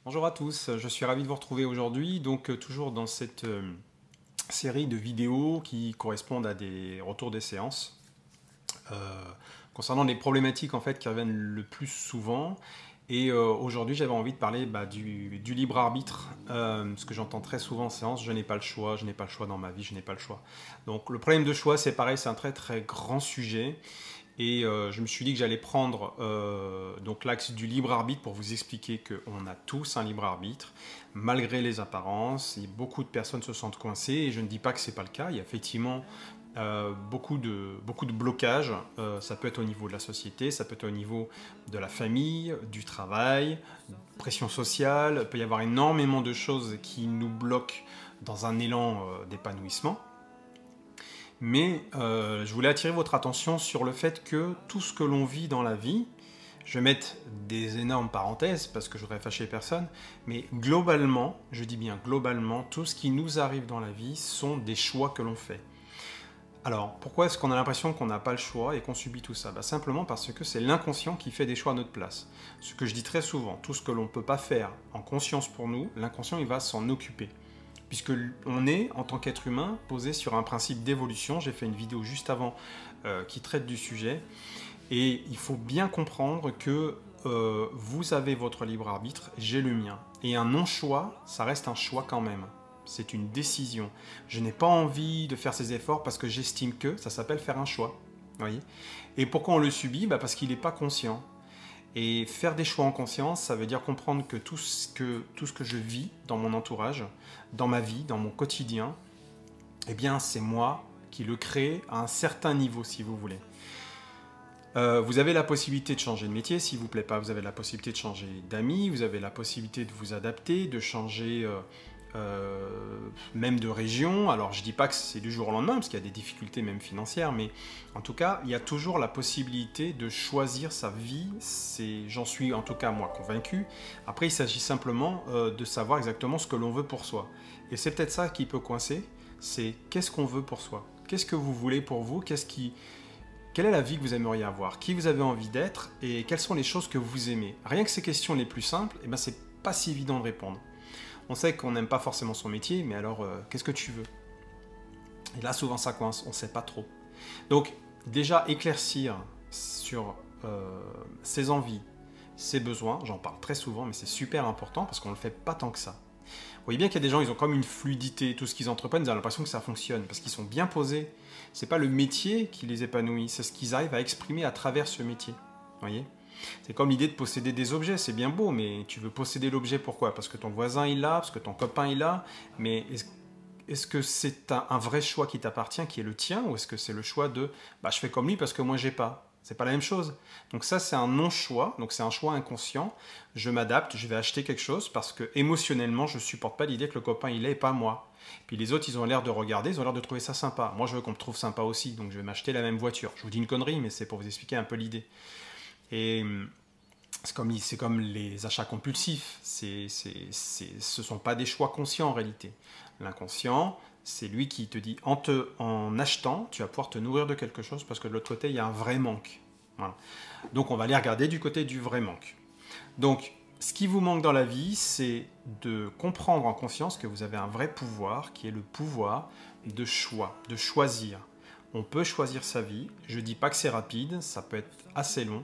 Bonjour à tous, je suis ravi de vous retrouver aujourd'hui, toujours dans cette série de vidéos qui correspondent à des retours des séances concernant des problématiques en fait qui reviennent le plus souvent. Et aujourd'hui j'avais envie de parler du libre arbitre, ce que j'entends très souvent en séance: je n'ai pas le choix, je n'ai pas le choix dans ma vie, je n'ai pas le choix. Donc le problème de choix, c'est pareil, c'est un très très grand sujet. Et je me suis dit que j'allais prendre donc l'axe du libre arbitre pour vous expliquer qu'on a tous un libre arbitre, malgré les apparences. Et beaucoup de personnes se sentent coincées, et je ne dis pas que ce n'est pas le cas. Il y a effectivement beaucoup de blocages. Ça peut être au niveau de la société, ça peut être au niveau de la famille, du travail, pression sociale. Il peut y avoir énormément de choses qui nous bloquent dans un élan d'épanouissement. Mais je voulais attirer votre attention sur le fait que tout ce que l'on vit dans la vie, je vais mettre des énormes parenthèses parce que je voudrais fâcher personne, mais globalement, je dis bien globalement, tout ce qui nous arrive dans la vie sont des choix que l'on fait. Alors, pourquoi est-ce qu'on a l'impression qu'on n'a pas le choix et qu'on subit tout ça? Simplement parce que c'est l'inconscient qui fait des choix à notre place. Ce que je dis très souvent, tout ce que l'on ne peut pas faire en conscience pour nous, l'inconscient il va s'en occuper. Puisque on est, en tant qu'être humain, posé sur un principe d'évolution. J'ai fait une vidéo juste avant qui traite du sujet. Et il faut bien comprendre que vous avez votre libre arbitre, j'ai le mien. Et un non-choix, ça reste un choix quand même. C'est une décision. Je n'ai pas envie de faire ces efforts parce que j'estime que ça s'appelle faire un choix. Voyez. Et pourquoi on le subit? Parce qu'il n'est pas conscient. Et faire des choix en conscience, ça veut dire comprendre que tout ce que je vis dans mon entourage, dans ma vie, dans mon quotidien, eh bien c'est moi qui le crée à un certain niveau, si vous voulez. Vous avez la possibilité de changer de métier, s'il ne vous plaît pas. Vous avez la possibilité de changer d'amis, vous avez la possibilité de vous adapter, de changer même de région. Alors je ne dis pas que c'est du jour au lendemain, parce qu'il y a des difficultés même financières, mais en tout cas, il y a toujours la possibilité de choisir sa vie. J'en suis en tout cas moi convaincu. Après, il s'agit simplement de savoir exactement ce que l'on veut pour soi. Et c'est peut-être ça qui peut coincer, c'est qu'est-ce qu'on veut pour soi? Qu'est-ce que vous voulez pour vous? Quelle est la vie que vous aimeriez avoir? Qui vous avez envie d'être? Et quelles sont les choses que vous aimez? Rien que ces questions les plus simples, c'est pas si évident de répondre. On sait qu'on n'aime pas forcément son métier, mais alors, qu'est-ce que tu veux? Et là, souvent, ça coince, on ne sait pas trop. Donc, déjà, éclaircir sur ses envies, ses besoins, j'en parle très souvent, mais c'est super important parce qu'on ne le fait pas tant que ça. Vous voyez bien qu'il y a des gens, ils ont comme une fluidité, tout ce qu'ils entreprennent, ils ont l'impression que ça fonctionne, parce qu'ils sont bien posés. C'est pas le métier qui les épanouit, c'est ce qu'ils arrivent à exprimer à travers ce métier. Vous voyez? C'est comme l'idée de posséder des objets, c'est bien beau, mais tu veux posséder l'objet pourquoi? Parce que ton voisin il l'a, parce que ton copain il l'a, mais est-ce que c'est un vrai choix qui t'appartient, qui est le tien, ou est-ce que c'est le choix de je fais comme lui parce que moi j'ai pas? C'est pas la même chose. Donc ça c'est un non-choix, donc c'est un choix inconscient. Je m'adapte, je vais acheter quelque chose parce que émotionnellement je supporte pas l'idée que le copain il est et pas moi. Puis les autres ils ont l'air de regarder, ils ont l'air de trouver ça sympa. Moi je veux qu'on me trouve sympa aussi, donc je vais m'acheter la même voiture. Je vous dis une connerie, mais c'est pour vous expliquer un peu l'idée. Et c'est comme les achats compulsifs, ce ne sont pas des choix conscients en réalité. L'inconscient, c'est lui qui te dit, en achetant, tu vas pouvoir te nourrir de quelque chose parce que de l'autre côté, il y a un vrai manque. Voilà. Donc on va aller regarder du côté du vrai manque. Donc ce qui vous manque dans la vie, c'est de comprendre en conscience que vous avez un vrai pouvoir, qui est le pouvoir de choix, de choisir. On peut choisir sa vie, je ne dis pas que c'est rapide, ça peut être assez long,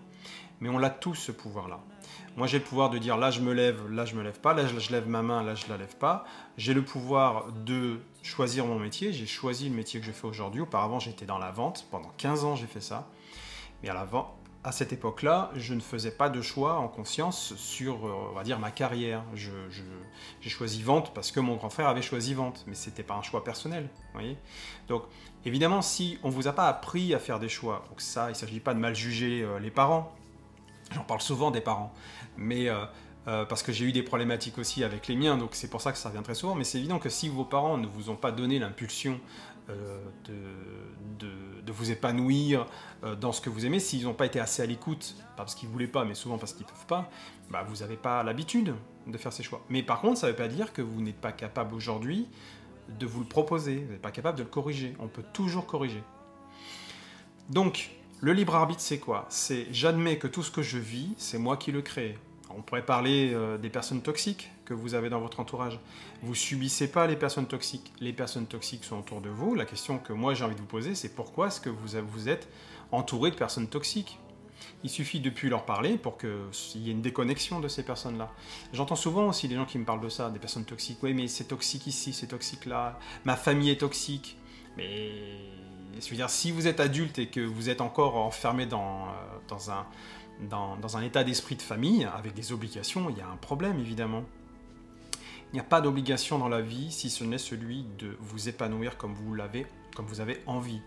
mais on a tous ce pouvoir-là. Moi, j'ai le pouvoir de dire là, je me lève pas, là, je lève ma main, là, je la lève pas. J'ai le pouvoir de choisir mon métier. J'ai choisi le métier que je fais aujourd'hui. Auparavant, j'étais dans la vente. Pendant 15 ans, j'ai fait ça. Mais à cette époque-là, je ne faisais pas de choix en conscience sur, on va dire, ma carrière. J'ai choisi vente parce que mon grand frère avait choisi vente, mais ce n'était pas un choix personnel. Vous voyez? Donc, évidemment, si on ne vous a pas appris à faire des choix, donc ça, il ne s'agit pas de mal juger les parents. J'en parle souvent des parents, mais parce que j'ai eu des problématiques aussi avec les miens, donc c'est pour ça que ça revient très souvent. Mais c'est évident que si vos parents ne vous ont pas donné l'impulsion de vous épanouir dans ce que vous aimez, s'ils n'ont pas été assez à l'écoute, pas parce qu'ils ne voulaient pas, mais souvent parce qu'ils ne peuvent pas, vous n'avez pas l'habitude de faire ces choix. Mais par contre, ça ne veut pas dire que vous n'êtes pas capable aujourd'hui de vous le proposer, vous n'êtes pas capable de le corriger. On peut toujours corriger. Donc, le libre arbitre, c'est quoi? C'est j'admets que tout ce que je vis, c'est moi qui le crée. On pourrait parler des personnes toxiques que vous avez dans votre entourage. Vous subissez pas les personnes toxiques. Les personnes toxiques sont autour de vous. La question que moi j'ai envie de vous poser, c'est pourquoi est-ce que vous êtes entouré de personnes toxiques? Il suffit de plus leur parler pour qu'il y ait une déconnexion de ces personnes-là. J'entends souvent aussi des gens qui me parlent de ça, des personnes toxiques. Oui, mais c'est toxique ici, c'est toxique là. Ma famille est toxique. Mais je veux dire, si vous êtes adulte et que vous êtes encore enfermé dans un état d'esprit de famille, avec des obligations, il y a un problème, évidemment. Il n'y a pas d'obligation dans la vie, si ce n'est celui de vous épanouir comme vous avez envie.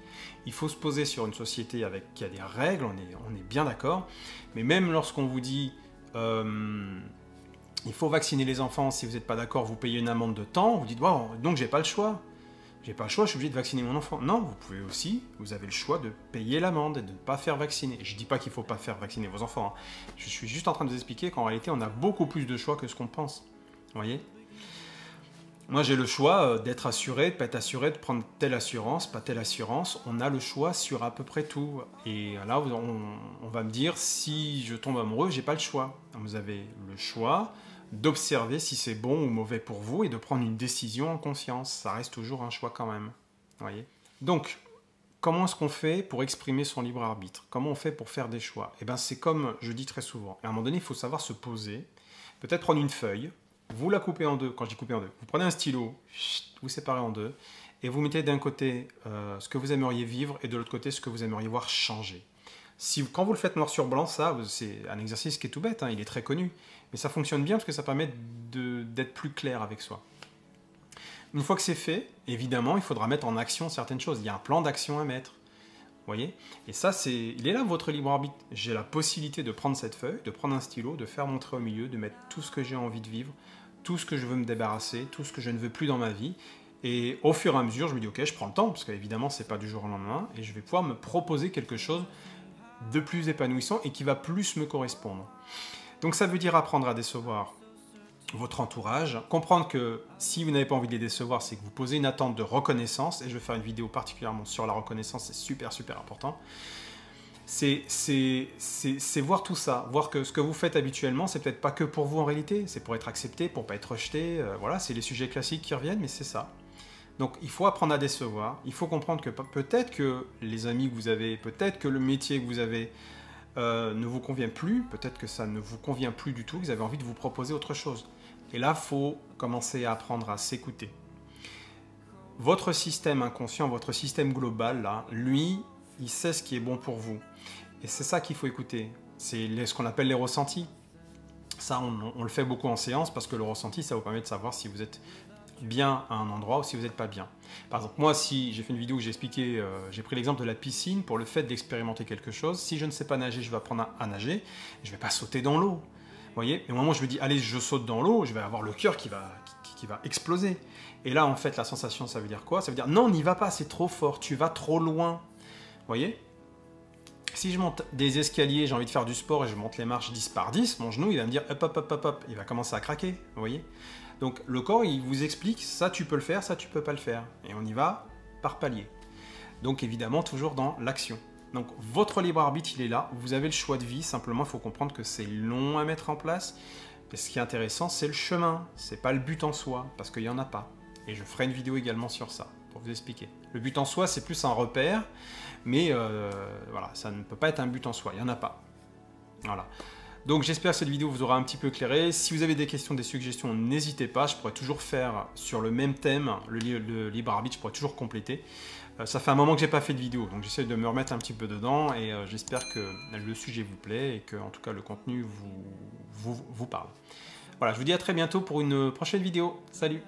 Il faut se poser sur une société qui a des règles, on est bien d'accord, mais même lorsqu'on vous dit il faut vacciner les enfants, si vous n'êtes pas d'accord, vous payez une amende de temps, vous dites wow, donc j'ai pas le choix. J'ai pas le choix, je suis obligé de vacciner mon enfant. Non, vous pouvez aussi, vous avez le choix de payer l'amende et de ne pas faire vacciner. Je ne dis pas qu'il ne faut pas faire vacciner vos enfants. Hein. Je suis juste en train de vous expliquer qu'en réalité, on a beaucoup plus de choix que ce qu'on pense. Vous voyez? Moi, j'ai le choix d'être assuré, de ne pas être assuré, de prendre telle assurance, pas telle assurance. On a le choix sur à peu près tout. Et là, on va me dire, si je tombe amoureux, j'ai pas le choix. Vous avez le choix d'observer si c'est bon ou mauvais pour vous et de prendre une décision en conscience. Ça reste toujours un choix quand même. Voyez. Donc, comment est-ce qu'on fait pour exprimer son libre arbitre? Comment on fait pour faire des choix? Eh bien, c'est comme je dis très souvent. À un moment donné, il faut savoir se poser, peut-être prendre une feuille, vous la coupez en deux. Quand je dis couper en deux, vous prenez un stylo, vous séparez en deux, et vous mettez d'un côté ce que vous aimeriez vivre et de l'autre côté ce que vous aimeriez voir changer. Quand vous le faites noir sur blanc, ça, c'est un exercice qui est tout bête, hein, il est très connu, mais ça fonctionne bien parce que ça permet d'être plus clair avec soi. Une fois que c'est fait, évidemment, il faudra mettre en action certaines choses. Il y a un plan d'action à mettre. Vous voyez? Et ça, il est là votre libre arbitre. J'ai la possibilité de prendre cette feuille, de prendre un stylo, de faire mon trait au milieu, de mettre tout ce que j'ai envie de vivre, tout ce que je veux me débarrasser, tout ce que je ne veux plus dans ma vie. Et au fur et à mesure, je me dis, ok, je prends le temps, parce qu'évidemment, ce n'est pas du jour au lendemain, et je vais pouvoir me proposer quelque chose de plus épanouissant et qui va plus me correspondre. Donc ça veut dire apprendre à décevoir votre entourage, comprendre que si vous n'avez pas envie de les décevoir, c'est que vous posez une attente de reconnaissance, et je vais faire une vidéo particulièrement sur la reconnaissance, c'est super important. C'est voir tout ça, voir que ce que vous faites habituellement, c'est peut-être pas que pour vous en réalité, c'est pour être accepté, pour pas être rejeté, voilà, c'est les sujets classiques qui reviennent, mais c'est ça. Donc il faut apprendre à décevoir, il faut comprendre que peut-être que les amis que vous avez, peut-être que le métier que vous avez ne vous convient plus, peut-être que ça ne vous convient plus du tout, que vous avez envie de vous proposer autre chose. Et là, il faut commencer à apprendre à s'écouter. Votre système inconscient, votre système global, là, lui, il sait ce qui est bon pour vous. Et c'est ça qu'il faut écouter. C'est ce qu'on appelle les ressentis. Ça, on le fait beaucoup en séance parce que le ressenti, ça vous permet de savoir si vous êtes bien à un endroit ou si vous n'êtes pas bien. Par exemple, moi, si j'ai fait une vidéo où j'ai expliqué, j'ai pris l'exemple de la piscine pour le fait d'expérimenter quelque chose. Si je ne sais pas nager, je vais apprendre à nager. Je ne vais pas sauter dans l'eau. Vous voyez? Et au moment où je me dis, allez, je saute dans l'eau, je vais avoir le cœur qui va exploser. Et là, en fait, la sensation, ça veut dire quoi? Ça veut dire, non, n'y va pas, c'est trop fort, tu vas trop loin. Vous voyez? Si je monte des escaliers, j'ai envie de faire du sport et je monte les marches 10 par 10, mon genou, il va me dire, hop, hop, hop, hop, hop, il va commencer à craquer. Vous voyez? Donc, le corps, il vous explique, ça, tu peux le faire, ça, tu peux pas le faire. Et on y va par palier. Donc, évidemment, toujours dans l'action. Donc, votre libre arbitre, il est là. Vous avez le choix de vie. Simplement, il faut comprendre que c'est long à mettre en place. Et ce qui est intéressant, c'est le chemin. C'est pas le but en soi, parce qu'il n'y en a pas. Et je ferai une vidéo également sur ça, pour vous expliquer. Le but en soi, c'est plus un repère, mais voilà, ça ne peut pas être un but en soi. Il n'y en a pas. Voilà. Donc, j'espère que cette vidéo vous aura un petit peu éclairé. Si vous avez des questions, des suggestions, n'hésitez pas. Je pourrais toujours faire sur le même thème, le libre arbitre, je pourrais toujours compléter. Ça fait un moment que j'ai pas fait de vidéo, donc j'essaie de me remettre un petit peu dedans et j'espère que le sujet vous plaît et que en tout cas le contenu vous parle. Voilà, je vous dis à très bientôt pour une prochaine vidéo. Salut!